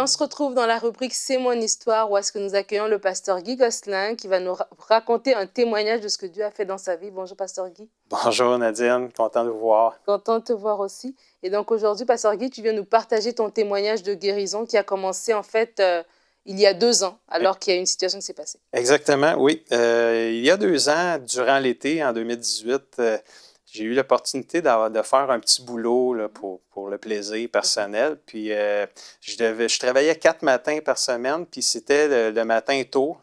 on se retrouve dans la rubrique C'est mon histoire, où est-ce que nous accueillons le pasteur Guy Gosselin qui va nous raconter un témoignage de ce que Dieu a fait dans sa vie. Bonjour, pasteur Guy. Bonjour Nadine, content de vous voir. Content de te voir aussi. Et donc aujourd'hui, pasteur Guy, tu viens nous partager ton témoignage de guérison qui a commencé en fait il y a 2 ans, alors qu'il y a une situation qui s'est passée. Exactement, oui. Il y a 2 ans, durant l'été, en 2018, j'ai eu l'opportunité de faire un petit boulot là, pour le plaisir personnel. Puis je travaillais 4 matins par semaine, puis c'était le matin tôt,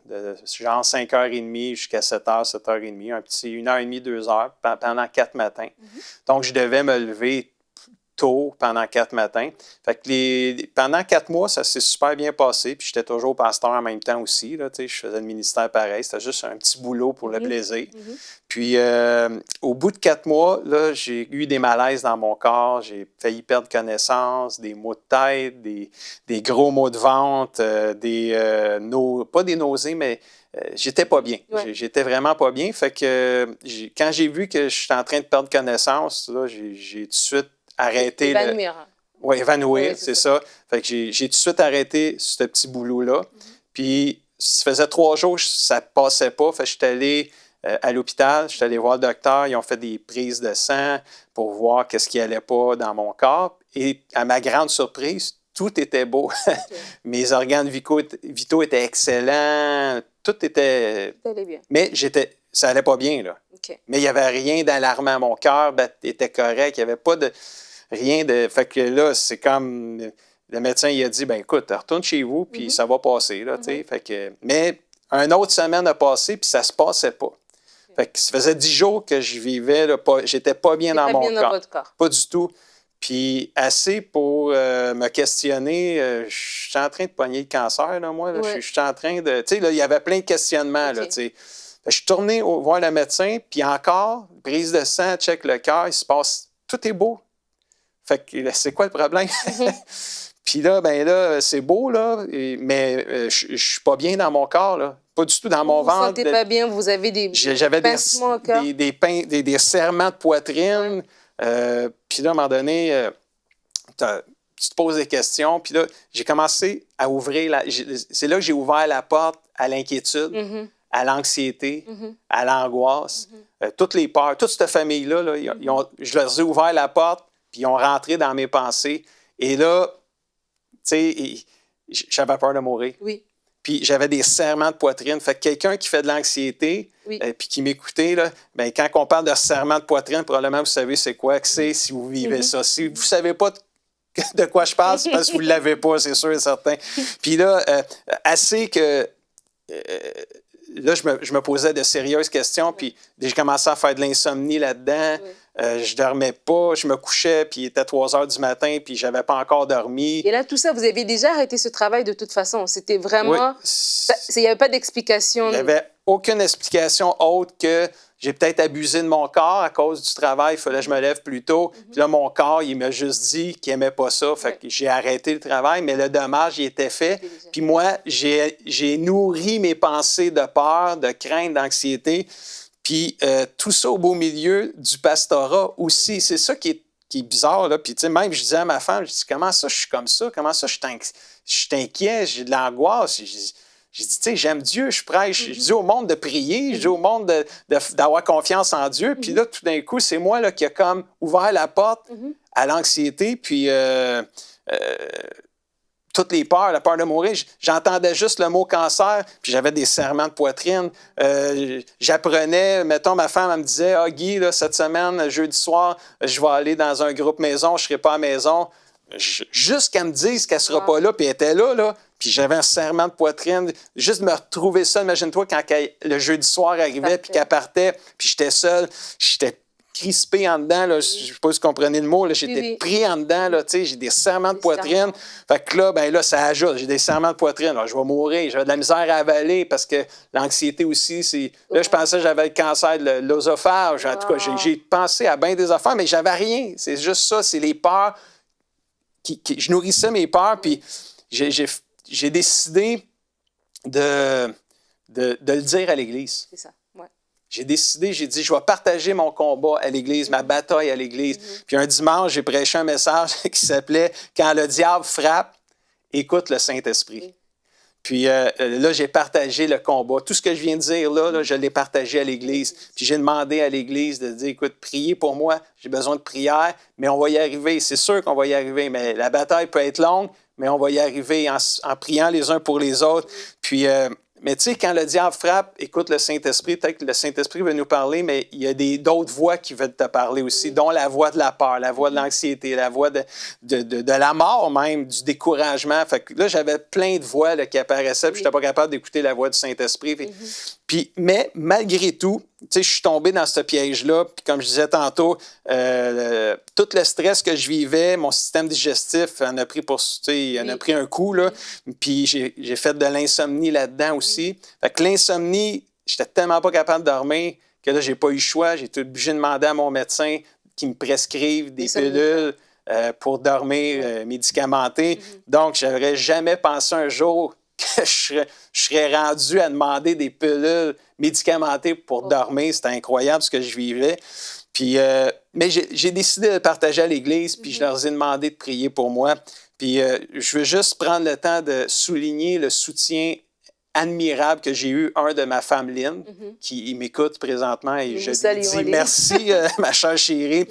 genre 5h30 jusqu'à 7h, 7h30, un petit 1h30, 2h pendant 4 matins. Donc, je devais me lever tôt pendant 4 matins. Fait que pendant 4 mois, ça s'est super bien passé. Puis j'étais toujours pasteur en même temps aussi. Là, je faisais le ministère pareil. C'était juste un petit boulot pour le plaisir. Puis au bout de 4 mois, là, j'ai eu des malaises dans mon corps. J'ai failli perdre connaissance, des maux de tête, des gros maux de ventre, pas des nausées, mais j'étais pas bien. Ouais. J'étais vraiment pas bien. Fait que quand j'ai vu que je suis en train de perdre connaissance, là, j'ai tout de suite arrêté. Évanouir. Oui, évanouir, c'est ça. Fait que j'ai tout de suite arrêté ce petit boulot-là. Puis, ça faisait 3 jours que ça ne passait pas. Fait que je suis allé à l'hôpital, je suis allé voir le docteur. Ils ont fait des prises de sang pour voir qu'est-ce qui n'allait pas dans mon corps. Et à ma grande surprise, tout était beau. Mes organes vitaux étaient excellents. Tout était... Tout allait bien. Mais ça n'allait pas bien, là. Okay. Mais il n'y avait rien d'alarmant. Mon cœur était correct. Il n'y avait pas de... Rien de... Fait que là, c'est comme... Le médecin, il a dit, ben écoute, retourne chez vous, puis ça va passer, là, tu sais. Fait que... Mais une autre semaine a passé, puis ça se passait pas. Fait que ça faisait 10 jours que je vivais, là, j'étais pas bien dans mon corps. Dans votre corps. Pas du tout. Puis assez pour me questionner. Je suis en train de pogner le cancer, là, moi. Là. Je suis en train de... Tu sais, là, il y avait plein de questionnements, là, tu sais. Je suis tourné voir le médecin, puis encore, prise de sang, check le cœur, il se passe... Tout est beau. Fait que c'est quoi le problème? Puis là, ben là, c'est beau, là, mais je suis pas bien dans mon corps, là. Pas du tout dans mon ventre. Vous ne vous sentez pas bien, vous avez des pincements au cœur? Des serrements de poitrine. Puis là, à un moment donné, tu te poses des questions. Puis là, j'ai commencé à ouvrir... C'est là que j'ai ouvert la porte à l'inquiétude, à l'anxiété, à l'angoisse, toutes les peurs. Toute cette famille-là, là, je leur ai ouvert la porte, puis ils ont rentré dans mes pensées. Et là, tu sais, j'avais peur de mourir. Oui. Puis j'avais des serrements de poitrine. Fait que quelqu'un qui fait de l'anxiété, puis qui m'écoutait, là, bien, quand on parle de serrement de poitrine, probablement vous savez c'est quoi que c'est si vous vivez ça. Si vous ne savez pas de quoi je parle, c'est parce que vous ne l'avez pas, c'est sûr et certain. Puis là, assez que... là, je me posais de sérieuses questions, puis j'ai commencé à faire de l'insomnie là-dedans. Je dormais pas, je me couchais, puis il était 3 heures du matin, puis je n'avais pas encore dormi. Et là, tout ça, vous avez déjà arrêté ce travail de toute façon. C'était vraiment... Il n'y avait pas d'explication. Il n'y avait aucune explication autre que j'ai peut-être abusé de mon corps à cause du travail. Il fallait que je me lève plus tôt. Puis là, mon corps, il m'a juste dit qu'il n'aimait pas ça. Fait que j'ai arrêté le travail, mais le dommage, il était fait. Puis moi, j'ai nourri mes pensées de peur, de crainte, d'anxiété. Puis tout ça au beau milieu du pastorat aussi. C'est ça qui est bizarre, là. Puis tu sais, même, je disais à ma femme, je dis, comment ça, je suis comme ça? Comment ça, je suis inquiet? J'ai de l'angoisse. J'ai dit, tu sais, j'aime Dieu, je prêche. Je dis au monde de prier, je dis au monde d'avoir confiance en Dieu. Puis là, tout d'un coup, c'est moi là, qui a comme ouvert la porte à l'anxiété. Puis toutes les peurs, la peur de mourir, j'entendais juste le mot cancer, puis j'avais des serrements de poitrine. J'apprenais, mettons, ma femme, elle me disait, « Ah, Guy, là, cette semaine, jeudi soir, je vais aller dans un groupe maison, je ne serai pas à la maison. » Juste qu'elle me dise qu'elle ne sera pas là, puis elle était là, puis j'avais un serrement de poitrine. Juste me retrouver seul, imagine-toi, quand le jeudi soir arrivait, puis qu'elle partait, puis j'étais seul, j'étais crispé en dedans, là, je ne sais pas si vous comprenez le mot, j'étais pris en dedans, là, j'ai des serrements de poitrine. Fait que là, ben là, ça ajoute, j'ai des serrements de poitrine, là, je vais mourir, j'avais de la misère à avaler parce que l'anxiété aussi, c'est... Là, je pensais que j'avais le cancer de l'œsophage, en tout cas, j'ai pensé à bien des affaires, mais j'avais rien, c'est juste ça, c'est les peurs, je nourrissais mes peurs, puis j'ai décidé de le dire à l'Église. C'est ça, ouais. J'ai décidé, j'ai dit, je vais partager mon combat à l'Église, ma bataille à l'Église. Puis un dimanche, j'ai prêché un message qui s'appelait « Quand le diable frappe écoute le Saint-Esprit. Puis là, j'ai partagé le combat. Tout ce que je viens de dire là, je l'ai partagé à l'Église. Puis j'ai demandé à l'Église de dire, écoute, priez pour moi, j'ai besoin de prière, mais on va y arriver. C'est sûr qu'on va y arriver, mais la bataille peut être longue, mais on va y arriver en priant les uns pour les autres. Puis, mais tu sais, quand le diable frappe, écoute le Saint-Esprit, peut-être que le Saint-Esprit veut nous parler, mais il y a d'autres voix qui veulent te parler aussi, dont la voix de la peur, la voix de l'anxiété, la voix de la mort même, du découragement. Fait que là, j'avais plein de voix là, qui apparaissaient, puis je n'étais pas capable d'écouter la voix du Saint-Esprit. Puis, mais malgré tout, tu sais, je suis tombé dans ce piège-là. Puis comme je disais tantôt, tout le stress que je vivais, mon système digestif en a pris pris un coup. Là. Puis j'ai fait de l'insomnie là-dedans aussi. Fait que l'insomnie, j'étais tellement pas capable de dormir que là, j'ai pas eu le choix. J'ai été obligé de demander à mon médecin qu'il me prescrive des pilules pour dormir médicamenté. Donc, je n'aurais jamais pensé un jour que je serais rendu à demander des pilules médicamentées pour dormir. C'était incroyable ce que je vivais. Puis, mais j'ai décidé de le partager à l'Église, puis je leur ai demandé de prier pour moi. Puis, je veux juste prendre le temps de souligner le soutien admirable que j'ai eu, un de ma femme Lynn, qui m'écoute présentement, et je lui dis merci, ma chère chérie,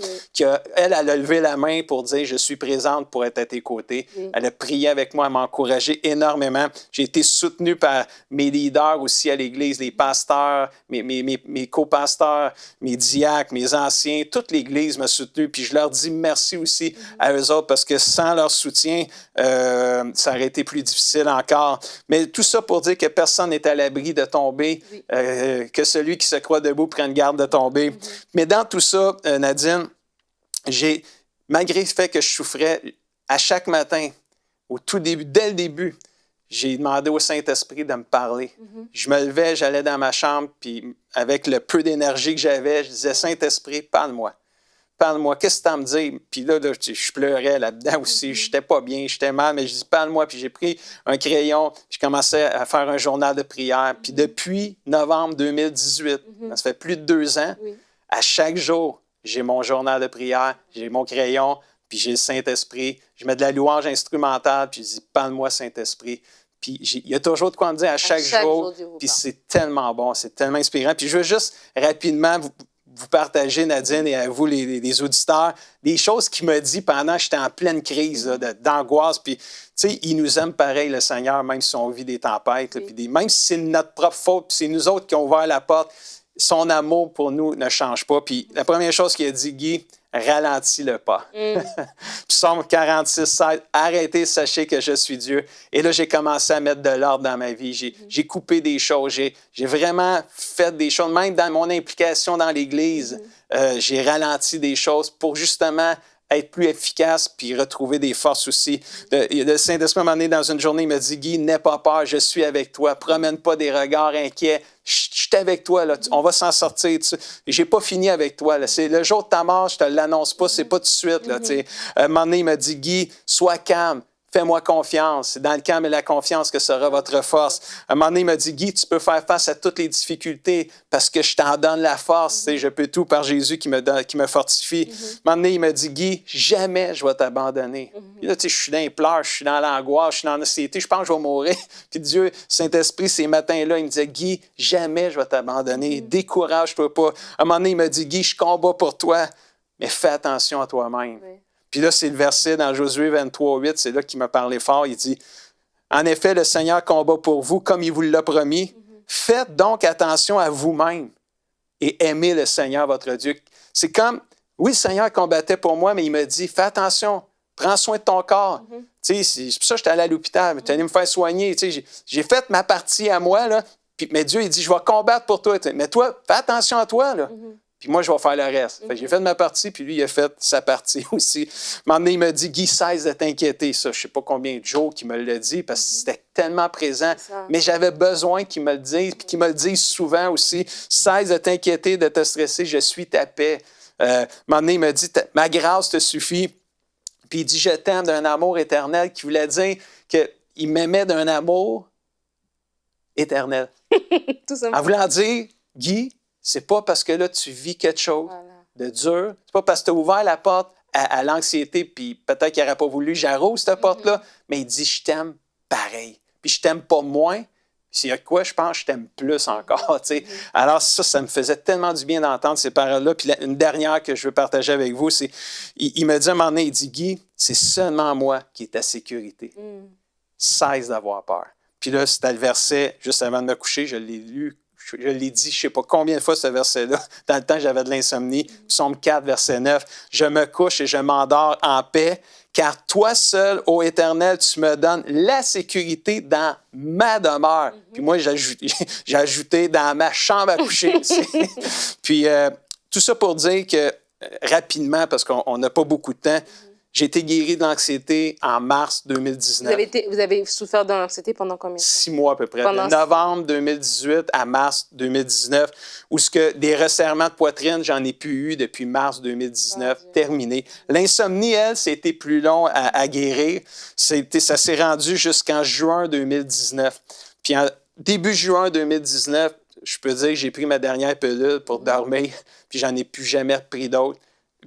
elle a levé la main pour dire « Je suis présente pour être à tes côtés ». Elle a prié avec moi, elle m'a encouragé énormément. J'ai été soutenu par mes leaders aussi à l'Église, les pasteurs, mes co-pasteurs, mes diacres, mes anciens, toute l'Église m'a soutenu, puis je leur dis merci aussi à eux autres, parce que sans leur soutien, ça aurait été plus difficile encore. Mais tout ça pour dire que personne n'est à l'abri de tomber, que celui qui se croit debout prenne garde de tomber. Mais dans tout ça, Nadine, malgré le fait que je souffrais, à chaque matin, au tout début, dès le début, j'ai demandé au Saint-Esprit de me parler. Je me levais, j'allais dans ma chambre, puis avec le peu d'énergie que j'avais, je disais « Saint-Esprit, parle-moi. Parle-moi, qu'est-ce que tu as à me dire? » Puis là, je pleurais là-dedans aussi. Je n'étais pas bien, j'étais mal, mais je dis, parle-moi. Puis j'ai pris un crayon, puis je commençais à faire un journal de prière. Puis depuis novembre 2018, ça fait plus de 2 ans, à chaque jour, j'ai mon journal de prière, j'ai mon crayon, puis j'ai le Saint-Esprit. Je mets de la louange instrumentale, puis je dis, parle-moi, Saint-Esprit. Puis il y a toujours de quoi me dire à chaque jour. Puis c'est tellement bon, c'est tellement inspirant. Puis je veux juste rapidement vous partager, Nadine, et à vous, les auditeurs, des choses qu'il m'a dit pendant que j'étais en pleine crise d'angoisse. Puis, tu sais, il nous aime pareil, le Seigneur, même si on vit des tempêtes. Là, puis même si c'est notre propre faute, puis c'est nous autres qui avons ouvert la porte, son amour pour nous ne change pas. Puis la première chose qu'il a dit, Guy, ralentis le pas. Psaume 46, 16, arrêtez, sachez que je suis Dieu. Et là, j'ai commencé à mettre de l'ordre dans ma vie. J'ai coupé des choses. J'ai vraiment fait des choses. Même dans mon implication dans l'Église, j'ai ralenti des choses pour justement être plus efficace puis retrouver des forces aussi. Le Saint-Esprit m'a amené dans une journée, il m'a dit « Guy, n'aie pas peur, je suis avec toi. Promène pas des regards inquiets. Je suis avec toi. Là. On va s'en sortir. Je n'ai pas fini avec toi. Là. C'est le jour de ta mort, je ne te l'annonce pas. C'est pas tout de suite. Là, un moment donné, il m'a dit « Guy, sois calme. Fais-moi confiance. C'est dans le calme et la confiance que sera votre force. » Un moment donné, il m'a dit, « Guy, tu peux faire face à toutes les difficultés parce que je t'en donne la force. Je peux tout par Jésus qui me fortifie. » Un moment donné, il m'a dit, « Guy, jamais je vais t'abandonner. » Là, je suis dans les pleurs, je suis dans l'angoisse, je suis dans l'anxiété, je pense que je vais mourir. Puis Dieu, Saint-Esprit, ces matins-là, il me disait, « Guy, jamais je vais t'abandonner. Décourage-toi pas. » Un moment donné, il m'a dit, « Guy, je combats pour toi, mais fais attention à toi-même. » Puis là, c'est le verset dans Josué 23, 8, c'est là qu'il m'a parlé fort. Il dit, « En effet, le Seigneur combat pour vous comme il vous l'a promis. Faites donc attention à vous-même et aimez le Seigneur, votre Dieu. » C'est comme, oui, le Seigneur combattait pour moi, mais il m'a dit, « Fais attention, prends soin de ton corps. » Tu sais, c'est pour ça que j'étais allé à l'hôpital, j'étais allé me faire soigner. Tu sais, j'ai fait ma partie à moi, là, puis, mais Dieu, il dit, « Je vais combattre pour toi. » Mais toi, fais attention à toi, là. Puis moi, je vais faire le reste. J'ai fait ma partie, puis lui, il a fait sa partie aussi. À un moment donné, il m'a dit, « Guy, cesse de t'inquiéter. » Ça, je ne sais pas combien de jours qu'il me l'a dit, parce que c'était tellement présent. Mais j'avais besoin qu'il me le dise, puis qu'il me le dise souvent aussi. « Cesse de t'inquiéter, de te stresser. Je suis ta paix. » À un moment donné, il m'a dit, « Ma grâce te suffit. » Puis il dit, « Je t'aime d'un amour éternel », qui voulait dire qu'il m'aimait d'un amour éternel. En voulant dire, Guy, c'est pas parce que là, tu vis quelque chose de dur, c'est pas parce que tu as ouvert la porte à l'anxiété, puis peut-être qu'il n'aurait pas voulu que j'arrose cette porte-là, mais il dit, je t'aime pareil. Puis je t'aime pas moins. S'il y a quoi, je pense que je t'aime plus encore. Tu sais. Alors ça me faisait tellement du bien d'entendre ces paroles-là. Puis une dernière que je veux partager avec vous, c'est, il me dit à un moment donné, il dit, Guy, c'est seulement moi qui est ta sécurité. Cesse d'avoir peur. Puis là, c'était le verset, juste avant de me coucher, je l'ai lu, je l'ai dit, je ne sais pas combien de fois ce verset-là. Dans le temps, j'avais de l'insomnie. Psaume 4, verset 9. Je me couche et je m'endors en paix, car toi seul, ô Éternel, tu me donnes la sécurité dans ma demeure. Puis moi, j'ai ajouté dans ma chambre à coucher aussi. Puis tout ça pour dire que rapidement, parce qu'on n'a pas beaucoup de temps, j'ai été guéri de l'anxiété en mars 2019. Vous avez souffert de l'anxiété pendant combien de temps? 6 mois à peu près, Pendant de novembre 2018 à mars 2019, où ce que des resserrements de poitrine, j'en ai plus eu depuis mars 2019, terminé. L'insomnie, elle, c'était plus long à guérir. Ça s'est rendu jusqu'en juin 2019. Puis en début juin 2019, je peux dire que j'ai pris ma dernière pilule pour dormir, puis j'en ai plus jamais repris d'autres.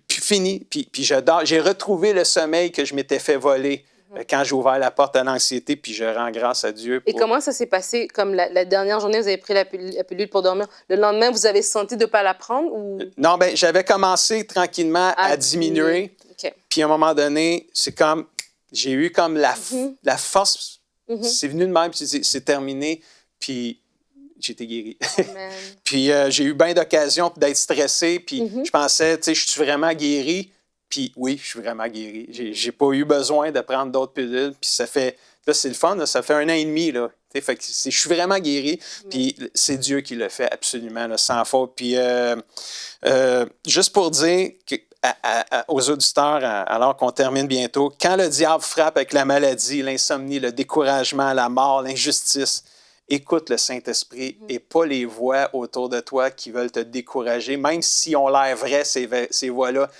Puis fini, puis je dors. J'ai retrouvé le sommeil que je m'étais fait voler quand j'ai ouvert la porte à l'anxiété, puis je rends grâce à Dieu. Et comment ça s'est passé? Comme la dernière journée, vous avez pris la pilule pour dormir. Le lendemain, vous avez senti de ne pas la prendre? Ou... Non, bien, j'avais commencé tranquillement à diminuer. Okay. Puis à un moment donné, c'est comme, j'ai eu comme la force, c'est venu de même, puis c'est terminé, puis j'ai été guéri. Puis j'ai eu bien d'occasions d'être stressé, puis je pensais, tu sais, je suis vraiment guéri. Puis oui, je suis vraiment guéri. J'ai pas eu besoin de prendre d'autres pilules. Puis ça fait, là, c'est le fun, là, ça fait 1 an et demi, là. Fait que je suis vraiment guéri. Puis c'est Dieu qui le fait absolument, là, sans faute. Puis juste pour dire que, aux auditeurs, alors qu'on termine bientôt, quand le diable frappe avec la maladie, l'insomnie, le découragement, la mort, l'injustice, écoute le Saint-Esprit et pas les voix autour de toi qui veulent te décourager, même si on l'air vrai, ces voix-là,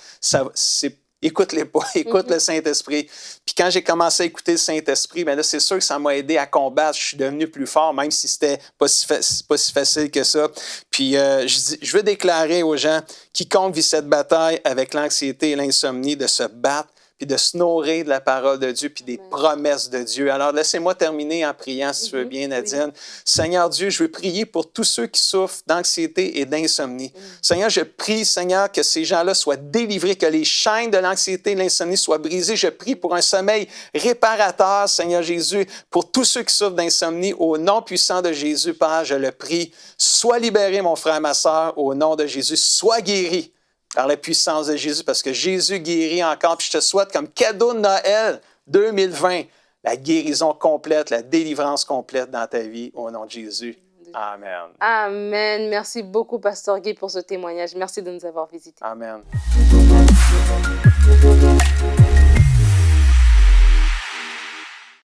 écoute-les pas, écoute le Saint-Esprit. Puis quand j'ai commencé à écouter le Saint-Esprit, bien là, c'est sûr que ça m'a aidé à combattre, je suis devenu plus fort, même si c'était pas si facile que ça. Puis je veux déclarer aux gens, quiconque vit cette bataille avec l'anxiété et l'insomnie, de se battre, puis de se nourrir de la parole de Dieu, puis des promesses de Dieu. Alors, laissez-moi terminer en priant, si tu veux bien, Nadine. Oui. Seigneur Dieu, je veux prier pour tous ceux qui souffrent d'anxiété et d'insomnie. Seigneur, je prie, Seigneur, que ces gens-là soient délivrés, que les chaînes de l'anxiété et de l'insomnie soient brisées. Je prie pour un sommeil réparateur, Seigneur Jésus, pour tous ceux qui souffrent d'insomnie. Au nom puissant de Jésus, Père, je le prie. Sois libéré, mon frère, ma sœur, au nom de Jésus. Sois guéri par la puissance de Jésus, parce que Jésus guérit encore. Puis je te souhaite comme cadeau de Noël 2020, la guérison complète, la délivrance complète dans ta vie, au nom de Jésus. Amen. Amen. Merci beaucoup, Pasteur Guy, pour ce témoignage. Merci de nous avoir visités. Amen.